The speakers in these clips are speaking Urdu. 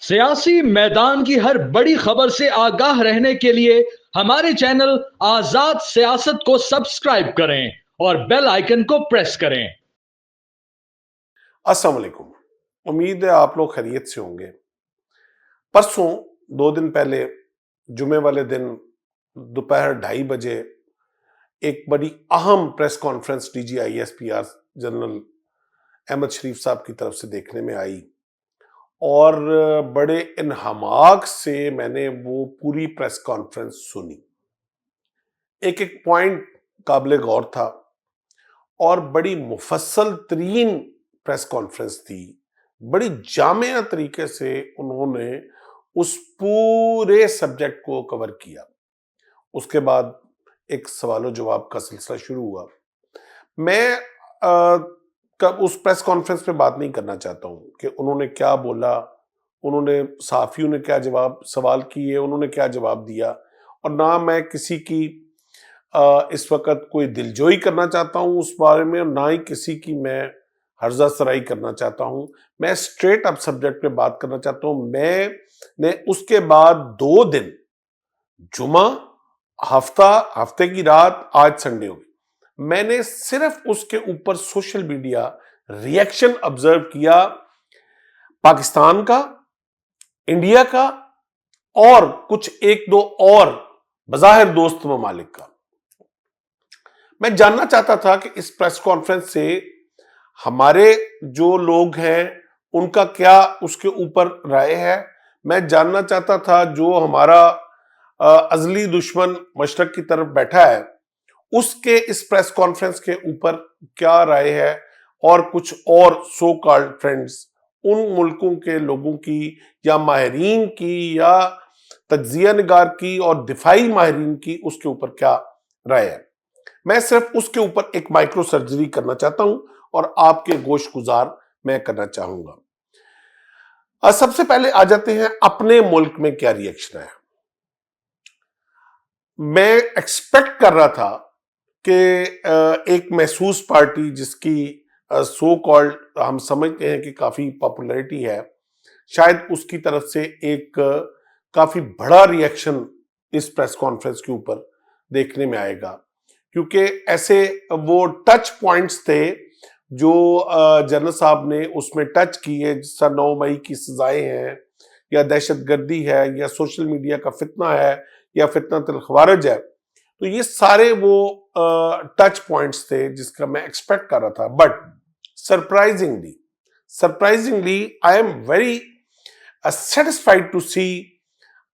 سیاسی میدان کی ہر بڑی خبر سے آگاہ رہنے کے لیے ہمارے چینل آزاد سیاست کو سبسکرائب کریں اور بیل آئیکن کو پریس کریں۔ السلام علیکم، امید ہے آپ لوگ خیریت سے ہوں گے۔ پرسوں 2 دن پہلے جمعے والے دن دوپہر 2:30 بجے ایک بڑی اہم press conference D G I S P R general Ahmed Sharif صاحب کی طرف سے دیکھنے میں آئی اور بڑے انہماک سے میں نے وہ پوری پریس کانفرنس سنی۔ ایک ایک پوائنٹ قابل غور تھا اور بڑی مفصل ترین پریس کانفرنس تھی۔ بڑی جامع طریقے سے انہوں نے اس پورے سبجیکٹ کو کور کیا۔ اس کے بعد ایک سوال و جواب کا سلسلہ شروع ہوا۔ میں اس پریس کانفرنس پہ بات نہیں کرنا چاہتا ہوں کہ انہوں نے کیا بولا، انہوں نے صحافیوں نے کیا سوال کیے، انہوں نے کیا جواب دیا، اور نہ میں کسی کی اس وقت کوئی دلجوئی کرنا چاہتا ہوں اس بارے میں، اور نہ ہی کسی کی میں ہرزہ سرائی کرنا چاہتا ہوں۔ میں اسٹریٹ اپ سبجیکٹ پہ بات کرنا چاہتا ہوں۔ میں نے اس کے بعد 2 دن، جمعہ، ہفتے کی رات، آج سنڈے ہو گئی، میں نے صرف اس کے اوپر سوشل میڈیا ریئیکشن آبزرو کیا، پاکستان کا، انڈیا کا، اور کچھ 1-2 اور بظاہر دوست ممالک کا۔ میں جاننا چاہتا تھا کہ اس پریس کانفرنس سے ہمارے جو لوگ ہیں ان کا کیا اس کے اوپر رائے ہے۔ میں جاننا چاہتا تھا جو ہمارا ازلی دشمن مشرق کی طرف بیٹھا ہے اس کے اس پریس کانفرنس کے اوپر کیا رائے ہے، اور کچھ اور سو کالڈ فرینڈز ان ملکوں کے لوگوں کی یا ماہرین کی یا تجزیہ نگار کی اور دفاعی ماہرین کی اس کے اوپر کیا رائے ہے۔ میں صرف اس کے اوپر ایک مائکرو سرجری کرنا چاہتا ہوں اور آپ کے گوش گزار میں کرنا چاہوں گا۔ سب سے پہلے آ جاتے ہیں اپنے ملک میں کیا ریئیکشن ہے۔ میں ایکسپیکٹ کر رہا تھا کہ ایک محسوس پارٹی جس کی سو کالڈ ہم سمجھتے ہیں کہ کافی پاپولیرٹی ہے، شاید اس کی طرف سے ایک کافی بڑا ریئیکشن اس پریس کانفرنس کے اوپر دیکھنے میں آئے گا، کیونکہ ایسے وہ ٹچ پوائنٹس تھے جو جنرل صاحب نے اس میں ٹچ کیے، جس طرح 9 مئی کی سزائیں ہیں، یا دہشت گردی ہے، یا سوشل میڈیا کا فتنہ ہے، یا فتنہ الخوارج ہے۔ تو یہ سارے وہ ٹچ پوائنٹس تھے جس کا میں ایکسپیکٹ کر رہا تھا۔ But surprisingly I am very satisfied to see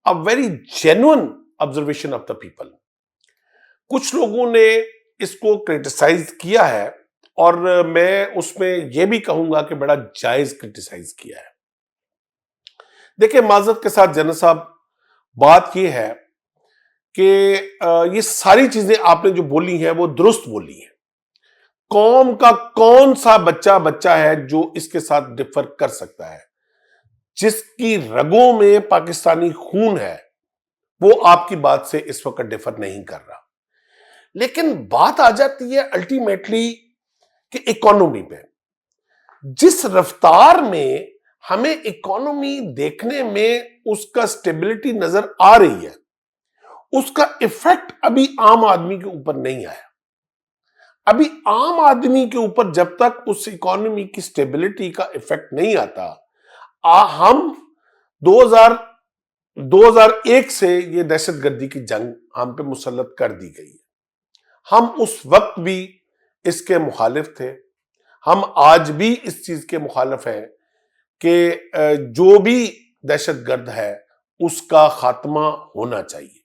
a very genuine observation of the people۔ کچھ لوگوں نے اس کو کرٹیسائز کیا ہے، اور میں اس میں یہ بھی کہوں گا کہ بڑا جائز کرٹیسائز کیا ہے۔ دیکھیں، معذرت کے ساتھ جنرل صاحب، بات یہ ہے کہ یہ ساری چیزیں آپ نے جو بولی ہیں وہ درست بولی ہیں۔ قوم کا کون سا بچہ ہے جو اس کے ساتھ ڈفر کر سکتا ہے؟ جس کی رگوں میں پاکستانی خون ہے وہ آپ کی بات سے اس وقت ڈفر نہیں کر رہا۔ لیکن بات آ جاتی ہے الٹیمیٹلی کہ اکانومی پہ، جس رفتار میں ہمیں اکانومی دیکھنے میں اس کا سٹیبلٹی نظر آ رہی ہے، اس کا ایفیکٹ ابھی عام آدمی کے اوپر نہیں آیا۔ ابھی عام آدمی کے اوپر جب تک اس اکانومی کی سٹیبلٹی کا ایفیکٹ نہیں آتا، ہم 2001 سے یہ دہشت گردی کی جنگ ہم پہ مسلط کر دی گئی ہے۔ ہم اس وقت بھی اس کے مخالف تھے، ہم آج بھی اس چیز کے مخالف ہیں کہ جو بھی دہشت گرد ہے اس کا خاتمہ ہونا چاہیے۔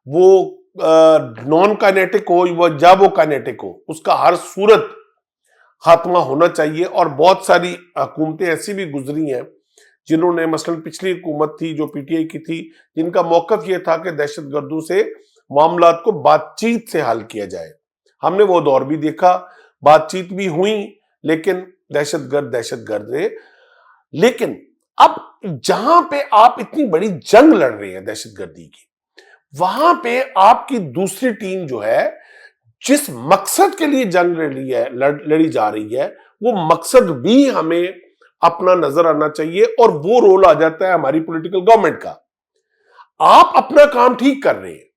وہ نان کائنیٹک ہو یا وہ کائنیٹک ہو، اس کا ہر صورت خاتمہ ہونا چاہیے۔ اور بہت ساری حکومتیں ایسی بھی گزری ہیں جنہوں نے، مثلا پچھلی حکومت تھی جو پی ٹی آئی کی تھی، جن کا موقف یہ تھا کہ دہشت گردوں سے معاملات کو بات چیت سے حل کیا جائے۔ ہم نے وہ دور بھی دیکھا، بات چیت بھی ہوئی، لیکن دہشت گرد رہے۔ لیکن اب جہاں پہ آپ اتنی بڑی جنگ لڑ رہے ہیں دہشت گردی کی، وہاں پہ آپ کی دوسری ٹیم جو ہے، جس مقصد کے لیے جنگ لڑی جا رہی ہے، وہ مقصد بھی ہمیں اپنا نظر آنا چاہیے اور وہ رول آ جاتا ہے ہماری پولیٹیکل گورنمنٹ کا. آپ اپنا کام ٹھیک کر رہے ہیں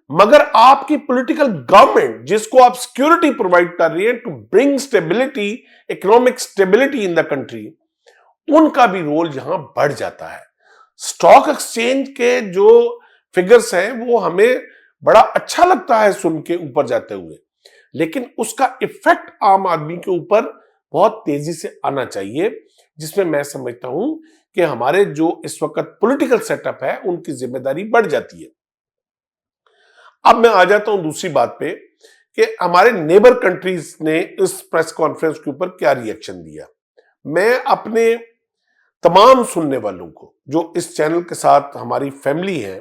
مگر آپ کی پولیٹیکل گورنمنٹ جس کو آپ سیکورٹی پرووائڈ کر رہی ہیں to bring stability, economic stability in the country, ان کا بھی رول یہاں بڑھ جاتا ہے. اسٹاک ایکسچینج کے جو فگرز ہیں وہ ہمیں بڑا اچھا لگتا ہے سن کے اوپر جاتے ہوئے, لیکن اس کا ایفیکٹ عام آدمی کے اوپر بہت تیزی سے آنا چاہیے, جس میں سمجھتا ہوں کہ ہمارے جو اس وقت پولیٹیکل سیٹ اپ ہے ان کی ذمہ داری بڑھ جاتی ہے. اب میں آ جاتا ہوں دوسری بات پہ کہ ہمارے نیبر کنٹریز نے اس پریس کانفرنس کے اوپر کیا ری ایکشن دیا. میں اپنے تمام سننے والوں کو جو اس چینل کے ساتھ ہماری فیملی ہے,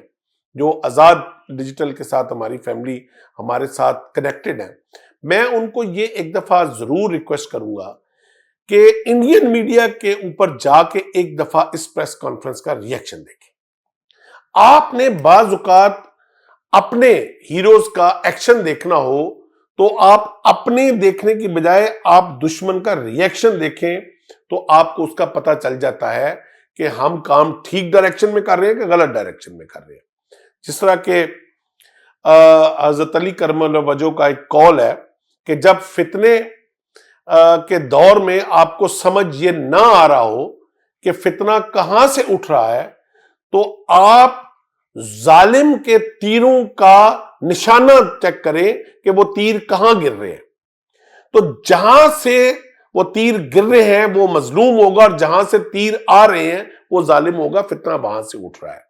جو آزاد ڈیجیٹل کے ساتھ ہماری فیملی ہمارے ساتھ کنیکٹڈ ہے, میں ان کو یہ ایک دفعہ ضرور ریکویسٹ کروں گا کہ انڈین میڈیا کے اوپر جا کے ایک دفعہ اس پریس کانفرنس کا ری ایکشن دیکھیں. آپ نے بعض اوقات اپنے ہیروز کا ایکشن دیکھنا ہو تو آپ اپنے دیکھنے کی بجائے آپ دشمن کا ری ایکشن دیکھیں تو آپ کو اس کا پتہ چل جاتا ہے کہ ہم کام ٹھیک ڈائریکشن میں کر رہے ہیں کہ غلط ڈائریکشن میں کر رہے ہیں. جس طرح کہ حضرت علی کرم اللہ وجہ کا ایک قول ہے کہ جب فتنے کے دور میں آپ کو سمجھ یہ نہ آ رہا ہو کہ فتنہ کہاں سے اٹھ رہا ہے تو آپ ظالم کے تیروں کا نشانہ چیک کریں کہ وہ تیر کہاں گر رہے ہیں. تو جہاں سے وہ تیر گر رہے ہیں وہ مظلوم ہوگا اور جہاں سے تیر آ رہے ہیں وہ ظالم ہوگا, فتنہ وہاں سے اٹھ رہا ہے.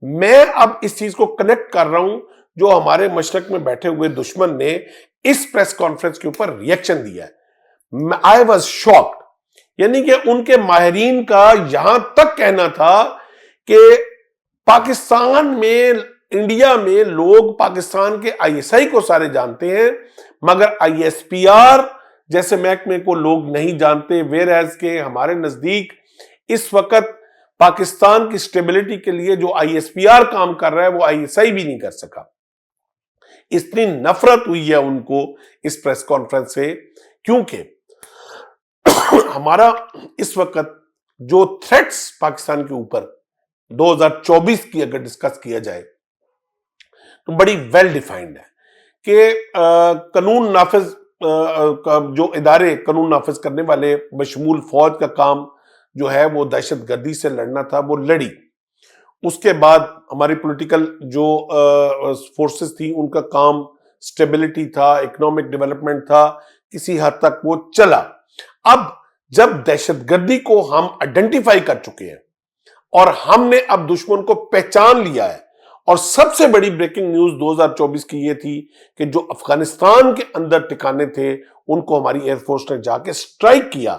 میں اب اس چیز کو کنیکٹ کر رہا ہوں جو ہمارے مشرق میں بیٹھے ہوئے دشمن نے اس پریس کانفرنس کے اوپر ری ایکشن دیا ہے. I was shocked. یعنی کہ ان کے ماہرین کا یہاں تک کہنا تھا کہ پاکستان میں, انڈیا میں لوگ پاکستان کے آئی ایس آئی کو سارے جانتے ہیں مگر آئی ایس پی آر جیسے محکمے کو لوگ نہیں جانتے, ویئر ایز کہ ہمارے نزدیک اس وقت پاکستان کی سٹیبلٹی کے لیے جو آئی ایس پی آر کام کر رہا ہے وہ آئی ایس آئی بھی نہیں کر سکا. اتنی نفرت ہوئی ہے ان کو اس پریس کانفرنس سے, کیونکہ ہمارا اس وقت جو تھریٹس پاکستان کے اوپر 2024 کی اگر ڈسکس کیا جائے تو بڑی ویل ڈیفائنڈ ہے کہ قانون نافذ جو ادارے قانون نافذ کرنے والے بشمول فوج کا کام جو ہے وہ دہشت گردی سے لڑنا تھا, وہ لڑی. اس کے بعد ہماری پولیٹیکل جو فورسز تھی ان کا کام سٹیبلٹی تھا, اکنامک ڈیولپمنٹ تھا, کسی حد تک وہ چلا. اب جب دہشت گردی کو ہم آئیڈینٹیفائی کر چکے ہیں اور ہم نے اب دشمن کو پہچان لیا ہے, اور سب سے بڑی بریکنگ نیوز 2024 کی یہ تھی کہ جو افغانستان کے اندر ٹھکانے تھے ان کو ہماری ایئر فورس نے جا کے سٹرائک کیا,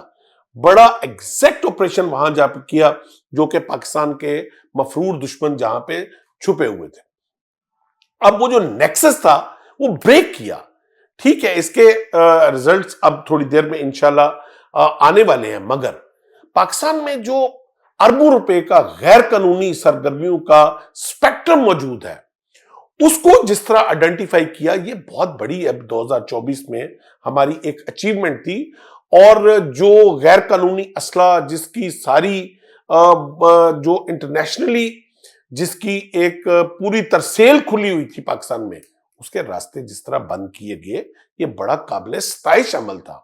بڑا ایگزیکٹ آپریشن وہاں جا کے کیا جو کہ پاکستان کے مفرور دشمن جہاں پہ چھپے ہوئے تھے. اب وہ جو نیکسس تھا وہ بریک کیا. ٹھیک ہے, اس کے ریزلٹس اب تھوڑی دیر میں انشاءاللہ آنے والے ہیں, مگر پاکستان میں جو اربوں روپے کا غیر قانونی سرگرمیوں کا سپیکٹرم موجود ہے اس کو جس طرح آئیڈینٹیفائی کیا, یہ بہت بڑی اب 2024 میں ہماری ایک اچیومنٹ تھی. اور جو غیر قانونی اسلحہ جس کی ساری جو انٹرنیشنلی جس کی ایک پوری ترسیل کھلی ہوئی تھی پاکستان میں, اس کے راستے جس طرح بند کیے گئے, یہ بڑا قابل ستائش عمل تھا.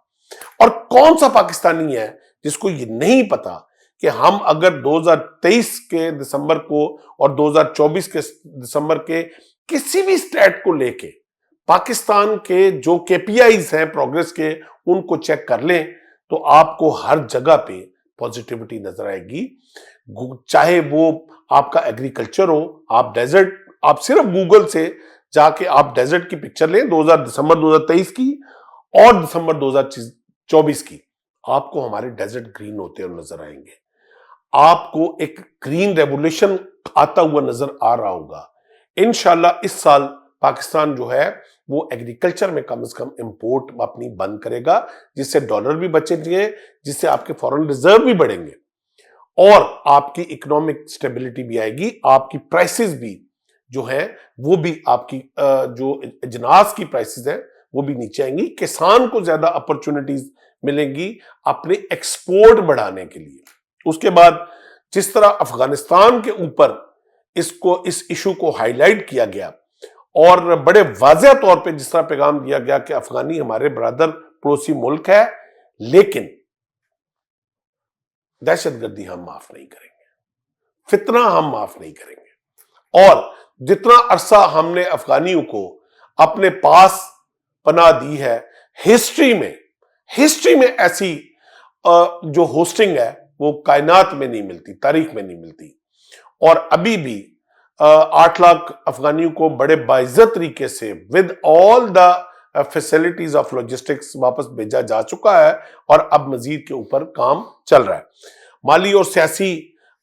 اور کون سا پاکستانی ہے جس کو یہ نہیں پتا کہ ہم اگر 2023 کے دسمبر کو اور 2024 کے دسمبر کے کسی بھی سٹیٹ کو لے کے پاکستان کے جو کے پی آئیز ہیں پروگریس کے ان کو چیک کر لیں تو آپ کو ہر جگہ پہ پوزیٹیوٹی نظر آئے گی. چاہے وہ آپ کا ایگریکلچر ہو, آپ ڈیزرٹ, آپ صرف گوگل سے جا کے آپ ڈیزرٹ کی پکچر لیں دسمبر 2023 کی اور دسمبر 2024 کی, آپ کو ہمارے ڈیزرٹ گرین ہوتے ہوئے نظر آئیں گے. آپ کو ایک گرین ریولیوشن آتا ہوا نظر آ رہا ہوگا. انشاءاللہ اس سال پاکستان جو ہے وہ ایگریکلچر میں کم از کم امپورٹ اپنی بند کرے گا, جس سے ڈالر بھی بچیں گے, جس سے آپ کے فورن ریزرو بھی بڑھیں گے اور آپ کی اکنامک سٹیبلٹی بھی آئے گی. آپ کی پرائسز بھی جو ہیں وہ بھی آپ کی جو اجناس کی پرائسز ہیں وہ بھی نیچے آئیں گی. کسان کو زیادہ اپرچونٹیز ملیں گی اپنے ایکسپورٹ بڑھانے کے لیے. اس کے بعد جس طرح افغانستان کے اوپر اس ایشو کو ہائی لائٹ کیا گیا اور بڑے واضح طور پہ جس طرح پیغام دیا گیا کہ افغانی ہمارے برادر پڑوسی ملک ہے، لیکن دہشت گردی ہم معاف نہیں کریں گے، فتنہ ہم معاف نہیں کریں گے. اور جتنا عرصہ ہم نے افغانیوں کو اپنے پاس پناہ دی ہے، ہسٹری میں ایسی جو ہوسٹنگ ہے وہ کائنات میں نہیں ملتی، تاریخ میں نہیں ملتی. اور ابھی بھی 8 لاکھ افغانیوں کو بڑے باعزت طریقے سے with all the facilities of logistics واپس بھیجا جا چکا ہے، اور اب مزید کے اوپر کام چل رہا ہے. مالی اور سیاسی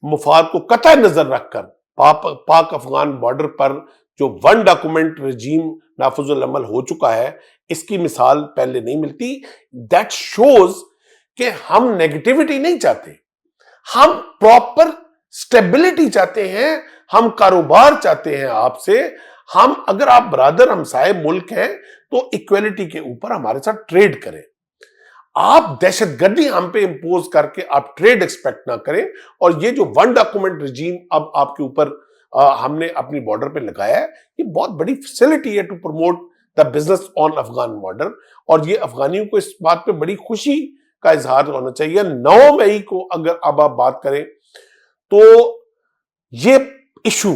مفاد کو قطع نظر رکھ کر پاک افغان بارڈر پر جو 1 ڈاکومنٹ رجیم نافذ العمل ہو چکا ہے، اس کی مثال پہلے نہیں ملتی. دیٹ شوز کہ ہم نیگیٹیوٹی نہیں چاہتے، ہم پراپر سٹیبلٹی چاہتے ہیں، ہم کاروبار چاہتے ہیں آپ سے. ہم اگر آپ برادر ہمسائے ملک ہیں تو ایکویلٹی کے اوپر ہمارے ساتھ ٹریڈ کریں. آپ دہشت گردی ہم پہ امپوز کر کے آپ ٹریڈ ایکسپیکٹ نہ کریں. اور یہ جو 1 ڈاکومنٹ رجیم اب آپ کے اوپر ہم نے اپنی بارڈر پہ لگایا ہے، یہ بہت بڑی فیسلٹی ہے to promote the business on Afghan border. اور یہ افغانیوں کو اس بات پہ بڑی خوشی کا اظہار ہونا چاہیے. 9 مئی کو اگر اب آپ بات کریں تو یہ ایشو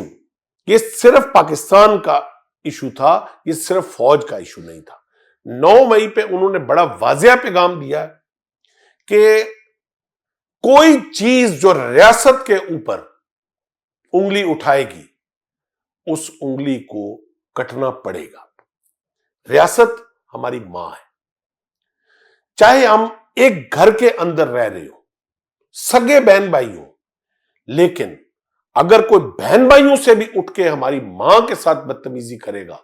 یہ صرف پاکستان کا ایشو تھا، یہ صرف فوج کا ایشو نہیں تھا. 9 مئی پہ انہوں نے بڑا واضح پیغام دیا کہ کوئی چیز جو ریاست کے اوپر انگلی اٹھائے گی اس انگلی کو کٹنا پڑے گا. ریاست ہماری ماں ہے، چاہے ہم ایک گھر کے اندر رہ رہے ہو، سگے بہن بھائی ہو، لیکن اگر کوئی بہن بھائیوں سے بھی اٹھ کے ہماری ماں کے ساتھ بدتمیزی کرے گا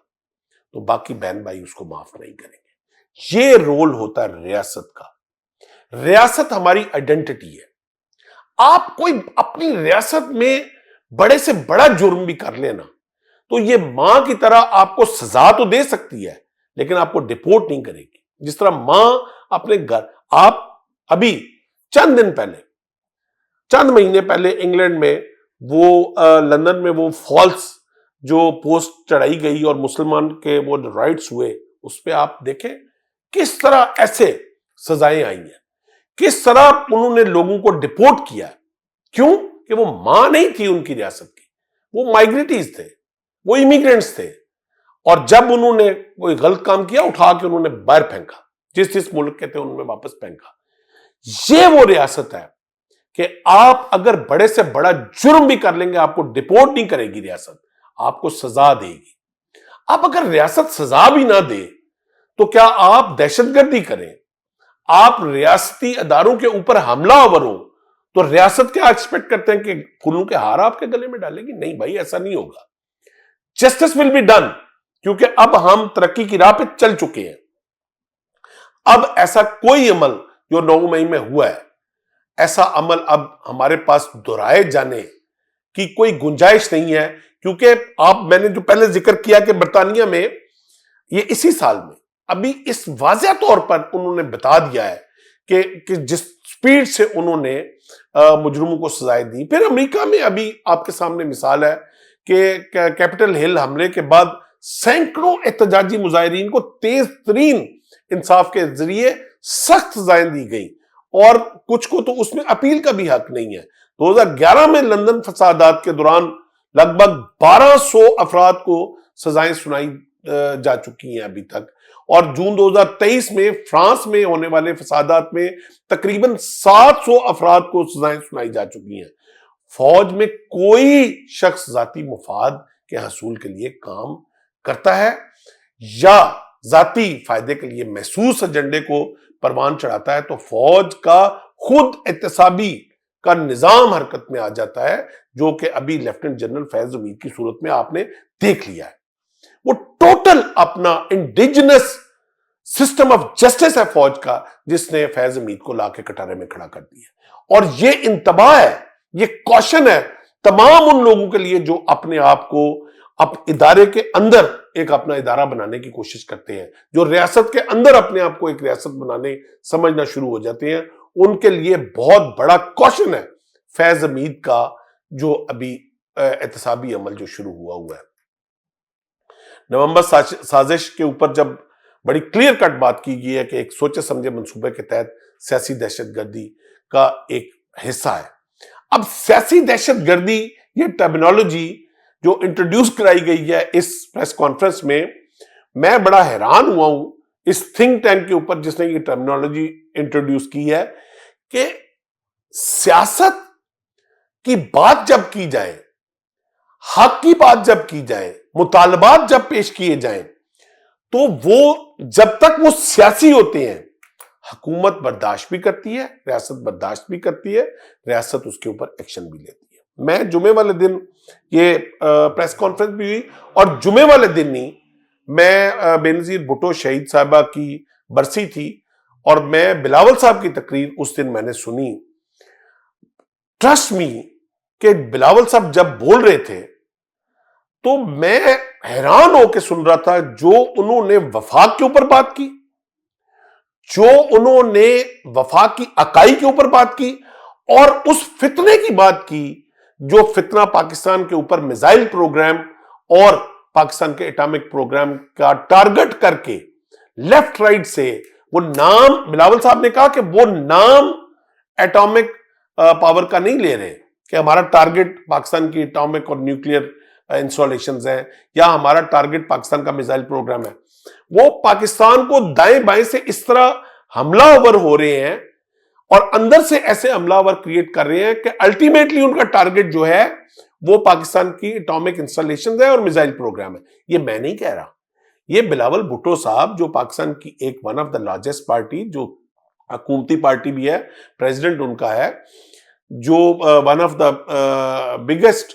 تو باقی بہن بھائی اس کو معاف نہیں کریں گے. یہ رول ہوتا ہے ریاست کا. ریاست ہماری آئیڈینٹی ہے. آپ کوئی اپنی ریاست میں بڑے سے بڑا جرم بھی کر لینا تو یہ ماں کی طرح آپ کو سزا تو دے سکتی ہے لیکن آپ کو ڈیپورٹ نہیں کرے گی. جس طرح ماں اپنے گھر، آپ ابھی چند دن پہلے، چند مہینے پہلے انگلینڈ میں وہ لندن میں وہ فالس جو پوسٹ چڑھائی گئی اور مسلمان کے وہ رائٹس ہوئے، اس پہ آپ دیکھیں کس طرح ایسے سزائیں آئی ہیں، کس طرح انہوں نے لوگوں کو ڈیپورٹ کیا. کیوں کہ وہ ماں نہیں تھی ان کی ریاست کی، وہ مائگریٹیز تھے، وہ امیگرینٹس تھے. اور جب انہوں نے کوئی غلط کام کیا اٹھا کے انہوں نے باہر پھینکا، جس ملک کے تھے ان میں واپس پھینکا. یہ وہ ریاست ہے کہ آپ اگر بڑے سے بڑا جرم بھی کر لیں گے آپ کو ڈیپورٹ نہیں کرے گی ریاست، آپ کو سزا دے گی. اب اگر ریاست سزا بھی نہ دے تو کیا آپ دہشت گردی کریں، آپ ریاستی اداروں کے اوپر حملہ آور ہو تو ریاست کیا ایکسپیکٹ کرتے ہیں کہ پھولوں کے ہار آپ کے گلے میں ڈالے گی؟ نہیں بھائی، ایسا نہیں ہوگا. جسٹس ول بی ڈن، کیونکہ اب ہم ترقی کی راہ پہ چل چکے ہیں. اب ایسا کوئی عمل جو 9 مئی میں ہوا ہے، ایسا عمل اب ہمارے پاس دہرائے جانے کی کوئی گنجائش نہیں ہے. کیونکہ میں نے جو پہلے ذکر کیا کہ برطانیہ میں یہ اسی سال میں ابھی اس واضح طور پر انہوں نے بتا دیا ہے کہ جس سپیڈ سے انہوں نے مجرموں کو سزائیں دی. پھر امریکہ میں ابھی آپ کے سامنے مثال ہے کہ کیپٹل ہل حملے کے بعد سینکڑوں احتجاجی مظاہرین کو تیز ترین انصاف کے ذریعے سخت سزائیں دی گئی، اور کچھ کو تو اس میں اپیل کا بھی حق نہیں ہے. 2011 میں لندن فسادات کے دوران لگ بھگ 1200 افراد کو سزائیں سنائی جا چکی ہیں ابھی تک. اور جون 2023 میں فرانس میں ہونے والے فسادات میں تقریباً 700 افراد کو سزائیں سنائی جا چکی ہیں. فوج میں کوئی شخص ذاتی مفاد کے حصول کے لیے کام کرتا ہے یا ذاتی فائدے کے لیے محسوس ایجنڈے کو پروان چڑھاتا ہے تو فوج کا خود احتسابی کا نظام حرکت میں آ جاتا ہے، جو کہ ابھی لیفٹیننٹ جنرل فیض امید کی صورت میں آپ نے دیکھ لیا ہے. وہ ٹوٹل اپنا انڈیجنس سسٹم آف جسٹس ہے فوج کا، جس نے فیض امید کو لا کے کٹارے میں کھڑا کر دیا. اور یہ انتباہ ہے، یہ کوشن ہے تمام ان لوگوں کے لیے جو اپنے آپ کو اب ادارے کے اندر ایک اپنا ادارہ بنانے کی کوشش کرتے ہیں, جو ریاست کے اندر اپنے آپ کو ایک ریاست بنانے سمجھنا شروع ہو جاتے ہیں, ان کے لیے بہت بڑا کوشن ہے فیض حمید کا جو ابھی احتسابی عمل جو شروع ہوا ہے. نومبر سازش کے اوپر جب بڑی کلیئر کٹ بات کی گئی ہے کہ ایک سوچے سمجھے منصوبے کے تحت سیاسی دہشت گردی کا ایک حصہ ہے. اب سیاسی دہشت گردی یہ ٹرمینالوجی جو انٹروڈیوس کرائی گئی ہے اس پریس کانفرنس میں بڑا حیران ہوا ہوں اس تھنک ٹینک کے اوپر جس نے یہ ٹرمینالوجی انٹروڈیوس کی ہے کہ سیاست کی بات جب کی جائے, حق کی بات جب کی جائے, مطالبات جب پیش کیے جائیں, تو وہ جب تک وہ سیاسی ہوتے ہیں حکومت برداشت بھی کرتی ہے, ریاست برداشت بھی کرتی ہے, ریاست اس کے اوپر ایکشن بھی لیتی ہے. میں جمعے والے دن یہ پریس کانفرنس بھی ہوئی اور جمعے والے دن ہی میں بے نظیر بھٹو شہید صاحبہ کی برسی تھی اور میں بلاول صاحب کی تقریر اس دن میں نے سنی. ٹرسٹ می کہ بلاول صاحب جب بول رہے تھے تو میں حیران ہو کے سن رہا تھا. جو انہوں نے وفاق کے اوپر بات کی, جو انہوں نے وفاق کی اکائی کے اوپر بات کی اور اس فتنے کی بات کی جو فتنہ پاکستان کے اوپر میزائل پروگرام اور پاکستان کے ایٹامک پروگرام کا ٹارگٹ کر کے لیفٹ رائٹ سے وہ نام, بلاول صاحب نے کہا کہ وہ نام ایٹامک پاور کا نہیں لے رہے کہ ہمارا ٹارگٹ پاکستان کی ایٹامک اور نیوکلیئر انسٹالیشنز ہیں یا ہمارا ٹارگٹ پاکستان کا میزائل پروگرام ہے. وہ پاکستان کو دائیں بائیں سے اس طرح حملہ آور ہو رہے ہیں اور اندر سے ایسے حملہ آور کریٹ کر رہے ہیں کہ الٹیمیٹلی ان کا ٹارگٹ جو ہے وہ پاکستان کی ایٹامک انسٹالیشنز ہیں اور میزائل پروگرام ہے. یہ میں نہیں کہہ رہا, یہ بلاول بھٹو صاحب جو پاکستان کی ایک one of the largest party, جو حکومتی پارٹی بھی ہے, پریزیڈنٹ ان کا ہے, جو one of the biggest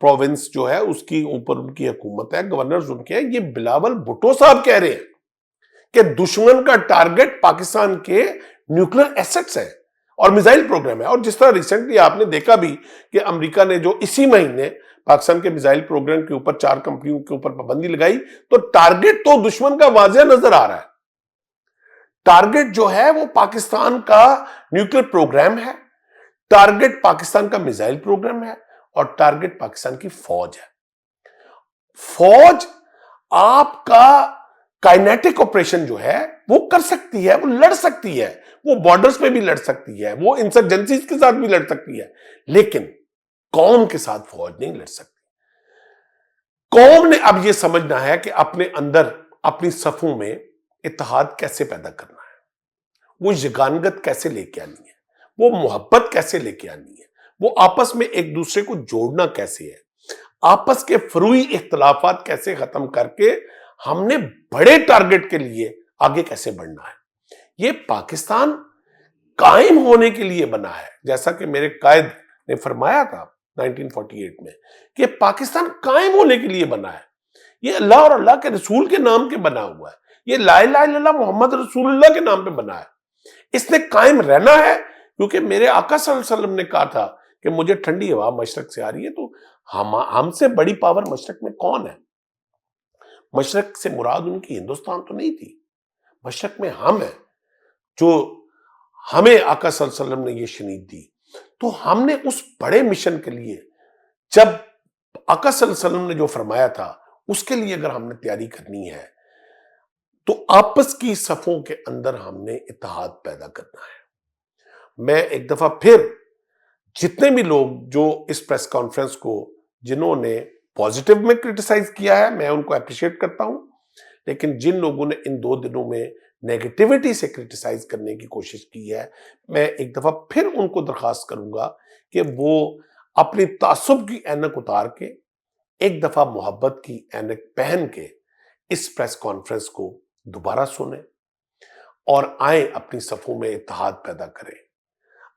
province جو ہے اس کی اوپر ان کی حکومت ہے, گورنرز ان کے ہیں, یہ بلاول بھٹو صاحب کہہ رہے ہیں کہ دشمن کا ٹارگٹ پاکستان کے نیوکلیر ایسٹس ہیں اور میزائل پروگرام ہے. اور جس طرح ریسنٹلی آپ نے دیکھا بھی کہ امریکہ نے جو اسی مہینے پاکستان کے میزائل پروگرام کے اوپر 4 کمپنیوں کے اوپر پابندی لگائی, تو ٹارگٹ تو دشمن کا واضح نظر آ رہا ہے. ٹارگٹ جو ہے وہ پاکستان کا نیوکلیر پروگرام ہے, ٹارگٹ پاکستان کا میزائل پروگرام ہے اور ٹارگٹ پاکستان کی فوج ہے. فوج آپ کا کائنیٹک آپریشن جو ہے وہ کر سکتی ہے, وہ لڑ سکتی ہے, وہ بارڈرز پہ بھی لڑ سکتی ہے, وہ انسرجنسیز کے ساتھ بھی لڑ سکتی ہے, لیکن قوم کے ساتھ فوج نہیں لڑ سکتی. قوم نے اب یہ سمجھنا ہے کہ اپنے اندر اپنی صفوں میں اتحاد کیسے پیدا کرنا ہے, وہ یگانگت کیسے لے کے آنی ہے, وہ محبت کیسے لے کے آنی ہے, وہ آپس میں ایک دوسرے کو جوڑنا کیسے ہے, آپس کے فروئی اختلافات کیسے ختم کر کے ہم نے بڑے ٹارگٹ کے لیے آگے کیسے بڑھنا ہے. یہ پاکستان قائم ہونے کے لیے بنا ہے, جیسا کہ میرے قائد نے فرمایا تھا 1948 میں کہ پاکستان قائم ہونے کے لیے بنا ہے. یہ اللہ اور اللہ کے رسول کے نام کے بنا ہوا ہے, یہ لا الہ الا اللہ محمد رسول اللہ کے نام پہ بنا ہے. اس نے قائم رہنا ہے کیونکہ میرے آقا صلی اللہ علیہ وسلم نے کہا تھا کہ مجھے ٹھنڈی ہوا مشرق سے آ رہی ہے, تو ہم سے بڑی پاور مشرق میں کون ہے؟ مشرق سے مراد ان کی ہندوستان تو نہیں تھی, مشرق میں ہم ہیں جو ہمیں آقا صلی اللہ علیہ وسلم نے یہ شنید دی. تو ہم نے اس بڑے مشن کے لیے, جب آقا صلی اللہ علیہ وسلم نے جو فرمایا تھا اس کے لیے اگر ہم نے تیاری کرنی ہے تو آپس کی صفوں کے اندر ہم نے اتحاد پیدا کرنا ہے. میں ایک دفعہ پھر جتنے بھی لوگ جو اس پریس کانفرنس کو جنہوں نے پوزیٹو میں کرٹیسائز کیا ہے میں ان کو اپریشیٹ کرتا ہوں, لیکن جن لوگوں نے ان 2 دنوں میں نیگیٹیوٹی سے کرٹیسائز کرنے کی کوشش کی ہے, میں ایک دفعہ پھر ان کو درخواست کروں گا کہ وہ اپنی تعصب کی اینک اتار کے ایک دفعہ محبت کی اینک پہن کے اس پریس کانفرنس کو دوبارہ سنیں اور آئیں اپنی صفوں میں اتحاد پیدا کریں.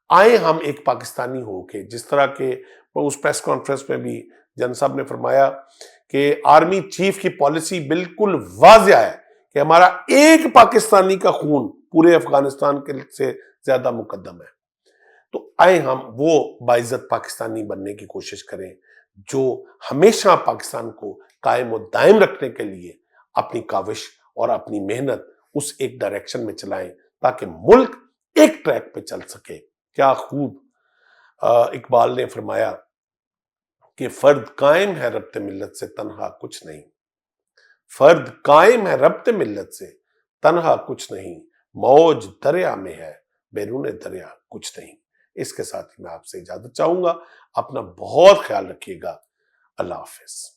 آئیں ہم ایک پاکستانی ہو کے, جس طرح کے اس پریس کانفرنس میں بھی جن صاحب نے فرمایا کہ آرمی چیف کی پالیسی بالکل واضح ہے کہ ہمارا ایک پاکستانی کا خون پورے افغانستان کے سے زیادہ مقدم ہے. تو آئے ہم وہ باعزت پاکستانی بننے کی کوشش کریں جو ہمیشہ پاکستان کو قائم و دائم رکھنے کے لیے اپنی کاوش اور اپنی محنت اس ایک ڈائریکشن میں چلائیں تاکہ ملک ایک ٹریک پہ چل سکے۔ کیا خوب اقبال نے فرمایا کہ فرد قائم ہے ربط ملت سے تنہا کچھ نہیں، فرد قائم ہے ربط ملت سے تنہا کچھ نہیں، موج دریا میں ہے بیرون دریا کچھ نہیں۔ اس کے ساتھ ہی میں آپ سے اجازت چاہوں گا، اپنا بہت خیال رکھیے گا، اللہ حافظ۔